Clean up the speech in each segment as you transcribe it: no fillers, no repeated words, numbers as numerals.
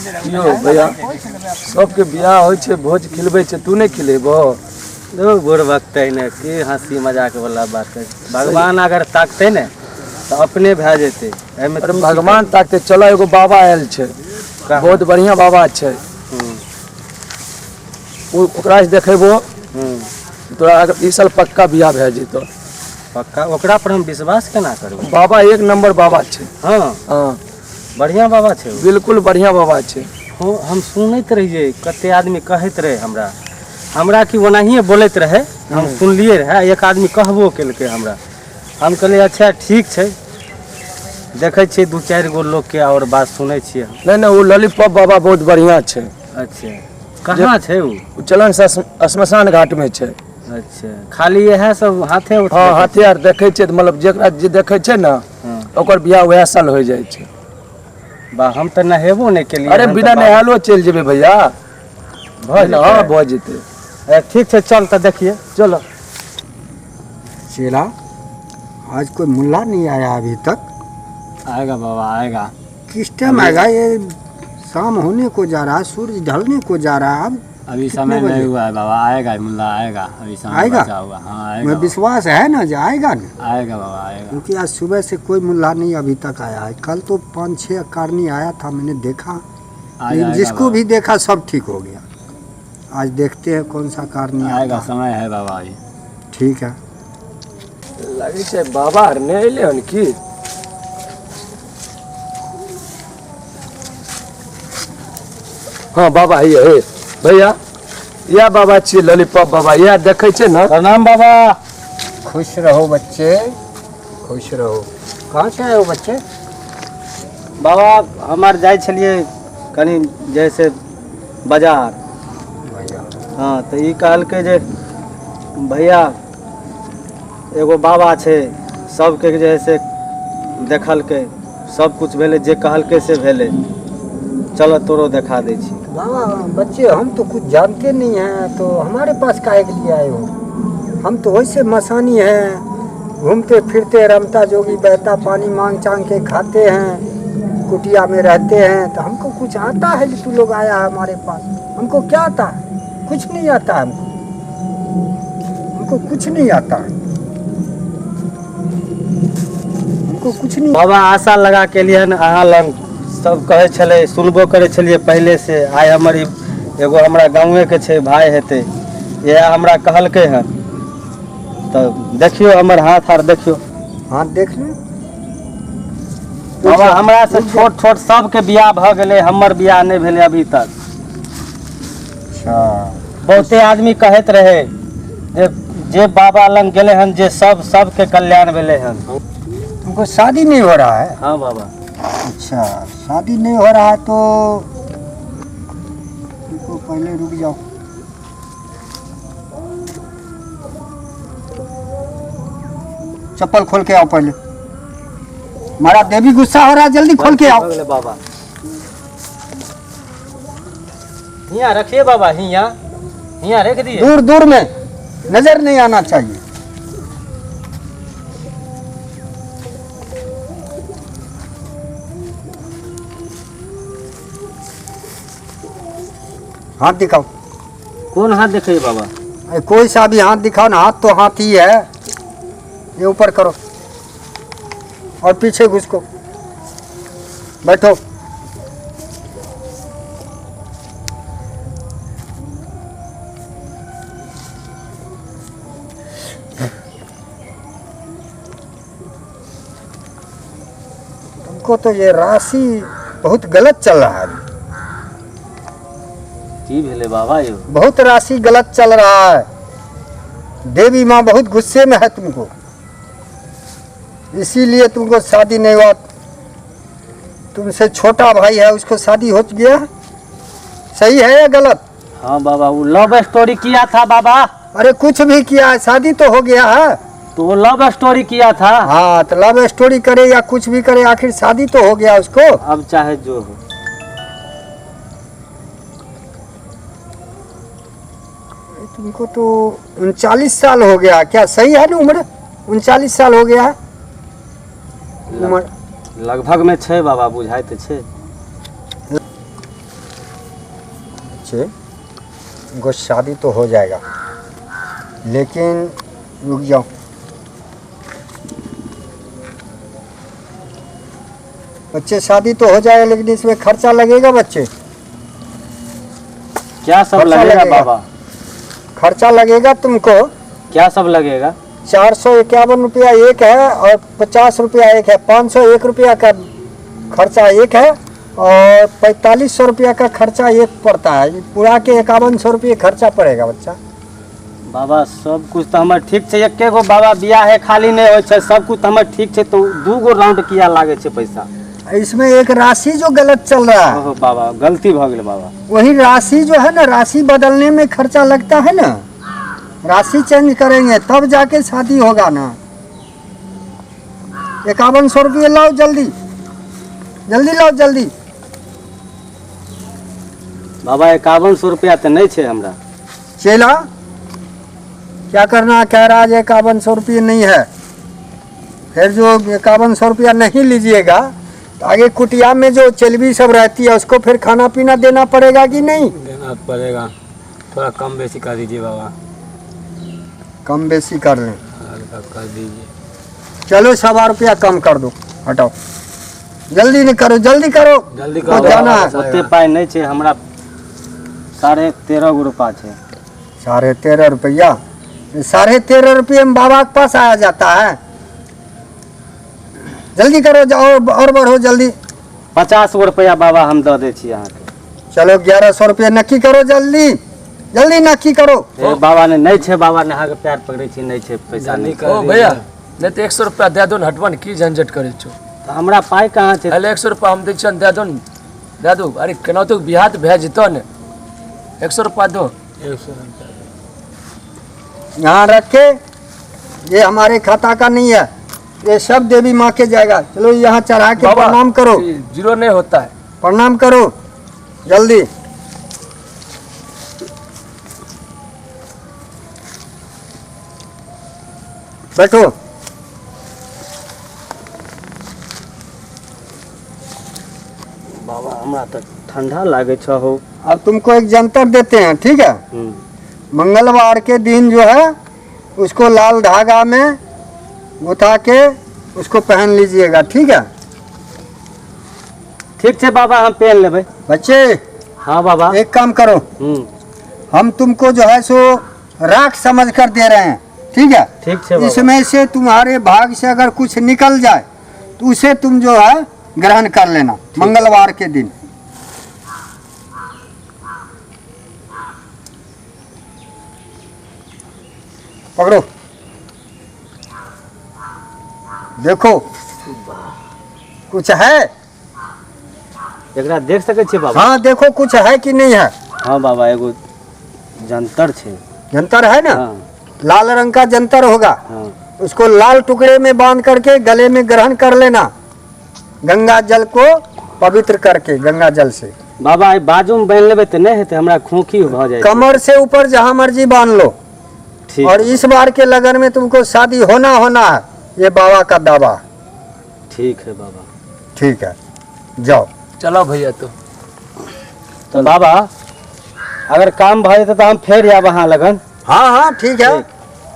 यो भैया सबके बियाह होइ छै भोज खिलबै छै तू नहीं खिलेबो देखो गोर वक्त ने कि हंसी मजाक वाला बात है। भगवान अगर ताकते ने तो अपने भे जेते। अरे भगवान ताकते चलो एगो बाबा आयल छै बहुत बढ़िया बाबा छै ओकरा से देखेबो तोरा ई साल पक्का बियाह भे जेतो। पक्का ओकरा पर हम विश्वास केना करबो? बाबा एक नंबर बाबा छै। हाँ हाँ बढ़िया बाबा छै बिल्कुल बढ़िया बाबा छै। हो हम सुनैत रहिए कते आदमी कहैत रहे हमरा कि ओनाहिए बोलैत रहे हम सुनलिए रहे। एक आदमी कहबो केलकै हमरा हम कहलिए अच्छा ठीक छै देखै छियै दू चारि गो लोग के और बात सुनै छियै। नहीं नहीं वो लॉलीपॉप बाबा बहुत बढ़िया छै। अच्छा कहाँ छै वो? चलन श्मशान घाट में छै। अच्छा खाली यह सब हाथे उठा? हाँ हाथे आर देखे छै मतलब जेकरा जे देखे छै ना ओकर बियाह वह साल हो जाए छै। बा हम तो नहेबो नहीं के लिए। अरे बिना नहालो चल जेबे भैया भ जेते। ठीक है चल तो देखिए चलो। चेला आज कोई मुल्ला नहीं आया अभी तक। आएगा बाबा आएगा। किस टाइम आएगा? ये शाम होने को जा रहा है सूरज ढलने को जा रहा है। अब अभी समय नहीं हुआ है बाबा आएगा मुल्ला आएगा अभी समय आएगा? बचा हुआ। हाँ आएगा। मैं विश्वास है ना जो आएगा ना आएगा बाबा आएगा। क्योंकि आज सुबह से कोई मुल्ला नहीं अभी तक आया है। कल तो 5-6 कारनी आया था मैंने देखा लेकिन जिसको भी देखा सब ठीक हो गया। आज देखते हैं कौन सा कारनी आएगा। समय है बाबा अभी। ठीक है लगे छै बाबा आर नहीं अइले हन की? हाँ बाबा ये है भैया या बाबा छी लॉलीपॉप बाबा या देखे छै ना। प्रणाम बाबा। खुश रहो बच्चे खुश रहो। कहाँ से आए हो बच्चे? बाबा हमार जाए छलिए कनी जैसे बाजार। हाँ तो ई कहलकै जे भैया एगो बाबा छै सबके जे से देखलकै सब कुछ भेले जे कहलकै से भेले चलो तोरो देखा दै छी। बाबा बच्चे हम तो कुछ जानते नहीं हैं तो हमारे पास काहे के लिए आए हो? हम तो वैसे मसानी हैं घूमते फिरते रमता जोगी बहता पानी मांग चांग के खाते हैं कुटिया में रहते हैं। तो हमको कुछ आता है तू लोग आया है हमारे पास? हमको क्या आता है? कुछ नहीं आता हमको कुछ नहीं आता हमको कुछ नहीं। बाबा आशा लगा के लिए अहाँ लग सब कहे छले सुनबो करे छलिए पहले से। आइ हमर एगो हमरा गाँवे के छे भाई हेते ये हमरा कहलकै हन तो देखियो हमर हाथ आर देखियो। हाथ देख ले बाबा हमरा से छोट छोट सबके बियाह भ गेले हमर बियाह नहीं भेले अभी तक। अच्छा बहुते आदमी कहत रहे जे बाबा लंग गेले हन जे सबके कल्याण भेले हन। तुमको शादी नहीं हो रहा है? हाँ बाबा। अच्छा शादी नहीं हो रहा है तो तुमको पहले रुक जाओ। चप्पल खोल के आओ पहले। हमारा देवी गुस्सा हो रहा है जल्दी खोल के आओ। बाबा हिया रखिए बाबा हिया रख दिए। दूर दूर में नजर नहीं आना चाहिए। हाथ दिखाओ। कौन हाथ दिखाइए बाबा? अरे कोई सा भी हाथ दिखाओ ना। हाथ तो हाथ ही है। ये ऊपर करो और पीछे घुसको बैठो। तुमको तो ये राशि बहुत गलत चल रहा है। की भेले बाबा यो? बहुत राशि गलत चल रहा है। देवी माँ बहुत गुस्से में है तुमको इसीलिए तुमको शादी नहीं हुआ। तुमसे छोटा भाई है उसको शादी हो गया। सही है या गलत? हाँ बाबा वो लव स्टोरी किया था बाबा। अरे कुछ भी किया है शादी तो हो गया है। तो वो लव स्टोरी किया था। हाँ तो लव स्टोरी करे या कुछ भी करे आखिर शादी तो हो गया उसको। अब चाहे जो हो। तुमको तो 39 साल हो गया क्या? सही है ना उम्र? 39 साल हो गया है उम्र। लगभग में छे बाबा बुझाई तो छे। बच्चे, उनको शादी तो हो जाएगा, लेकिन रुक जाओ। बच्चे शादी तो हो जाएगा, लेकिन इसमें खर्चा लगेगा बच्चे। क्या सब खर्चा लगेगा लगेगा। बाबा? खर्चा लगेगा तुमको। क्या सब लगेगा? 451 रुपया एक है और 50 रुपया एक है। 501 रुपया का खर्चा एक है और 4500 रुपया का खर्चा एक पड़ता है। पूरा के 5100 रुपये खर्चा पड़ेगा बच्चा। बाबा सब कुछ तो हमारे ठीक है, एके गो बाबा बियाह है खाली नहीं हो छै, सब कुछ तो हमारे ठीक है, तो 2 गो राउंड किया लागे छै पैसा। इसमें एक राशि जो गलत चल रहा है, ओहो बाबा गलती भ गेल बाबा। वही राशि जो है ना, राशि बदलने में खर्चा लगता है ना। राशि चेंज करेंगे तब जाके शादी होगा ना। 5100 रुपये लाओ, जल्दी जल्दी लाओ जल्दी। बाबा 5100 रुपया तो नहीं है हमरा। चेला क्या करना कह रहा है? 5100 रुपये नहीं है। फिर जो 5100 रुपया नहीं लीजिएगा तो आगे कुटिया में जो चलवी सब रहती है उसको फिर खाना पीना देना पड़ेगा कि नहीं? देना पड़ेगा। थोड़ा कम बेसी कर दीजिए बाबा। कम बेसी कर लें। हल्का कर दीजिए। चलो 1.25 रुपया कम कर दो, हटाओ। जल्दी नहीं करो, जल्दी करो, जल्दी तो करो। जाना है। ओते पाई नहीं है हमरा, 13.5 गो रुपया है। 13.5 रुपया? 13.5 रुपये में बाबा के पास आया जाता है। जल्दी करो, जाओ और बढ़ो जल्दी। 50 गो रुपया बाबा हम दे दे छी अहाँ के। चलो 1100 रुपया नक्की करो, जल्दी जल्दी नक्की करो। ए, बाबा ने नहीं है, बाबा ने अहाँ के पैर पकड़े छी, नहीं है पैसा जल्दी नहीं। कर ओ भैया नहीं तो 100 रुपया दे दो, हटवन की झंझट करे छो। तो हमरा पाई कहाँ है? पहले 100 रुपया हम दै छियन, दे दो न, दे दो। अरे केना तो बिहार भेज जेतो न, 100 रुपया दो। 100 रुपया। यहाँ रख के, ये हमारे खाता का नहीं है, ये सब देवी माँ के जाएगा। चलो यहाँ चढ़ा के बाबा, प्रणाम करो, ये जीरो नहीं होता है। प्रणाम करो जल्दी। बैठो। बाबा हमरा तो ठंडा लागे छ हो। अब तुमको एक जंतर देते हैं, ठीक है? मंगलवार के दिन जो है उसको लाल धागा में गुथा के उसको पहन लीजिएगा, ठीक है? ठीक है बाबा, हम पहन लेबै। बच्चे हाँ बाबा। एक काम करो, हम तुमको जो है सो राख समझ कर दे रहे हैं, ठीक है? ठीक है बाबा। इसमें से तुम्हारे भाग से अगर कुछ निकल जाए तो उसे तुम जो है ग्रहण कर लेना मंगलवार के दिन। पकड़ो, देखो कुछ है? एकरा देख सके छी बाबा? हाँ देखो कुछ है कि नहीं है। हाँ बाबा, एगो जंतर छे। जंतर है ना? हाँ लाल रंग का जंतर होगा, हाँ। उसको लाल टुकड़े में बांध करके गले में ग्रहण कर लेना, गंगा जल को पवित्र करके, गंगा जल से। बाबा आई बाजू में बांध लेबै तो नहीं हेतै? हमरा खोखी भ जाए। कमर से ऊपर जहाँ मर्जी बांध लो। ठीक। और इस बार के लगन में तुमको शादी होना है, ये बाबा का दावा। ठीक है बाबा। ठीक है, जाओ। चलो भैया तो बाबा अगर काम भ जेतै तो हम फेर आब अहाँ लगन। हाँ हाँ ठीक है,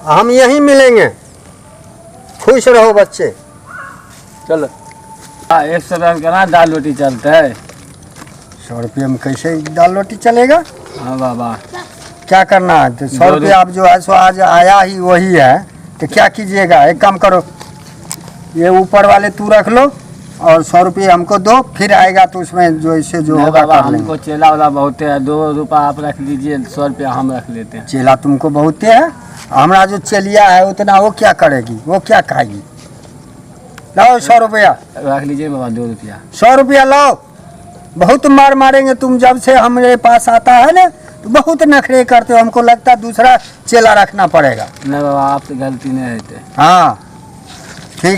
हम यहीं मिलेंगे। खुश रहो बच्चे। चलो। 100 रुपया केना दाल रोटी चलते है? 100 रुपये में कैसे दाल रोटी चलेगा? हाँ बाबा। क्या करना है? तो 100 रुपये आप जो है सो आज आया ही वही है, तो क्या कीजिएगा? एक काम करो, ये ऊपर वाले तू रख लो और 100 रुपये हमको दो, फिर आएगा तो उसमें जो इससे जो होगा बाबा कर लेंगे। हमको चेला वाला बहुत है, 2 रुपया आप रख लीजिए, 100 रुपया हम रख लेते हैं। चेला तुमको बहुत है, हमारा जो चेलिया है उतना वो क्या करेगी, वो क्या खाएगी? लाओ 100 रुपया। रख लीजिए बाबा 2 रुपया। 100 रुपया लाओ। बहुत मार मारेंगे तुम, जब से हमारे पास आता है ना तो बहुत नखरे करते हो, हमको लगता है दूसरा चेला रखना पड़ेगा। नहीं बाबा, आपसे गलती नहीं होते। हाँ ठीक है।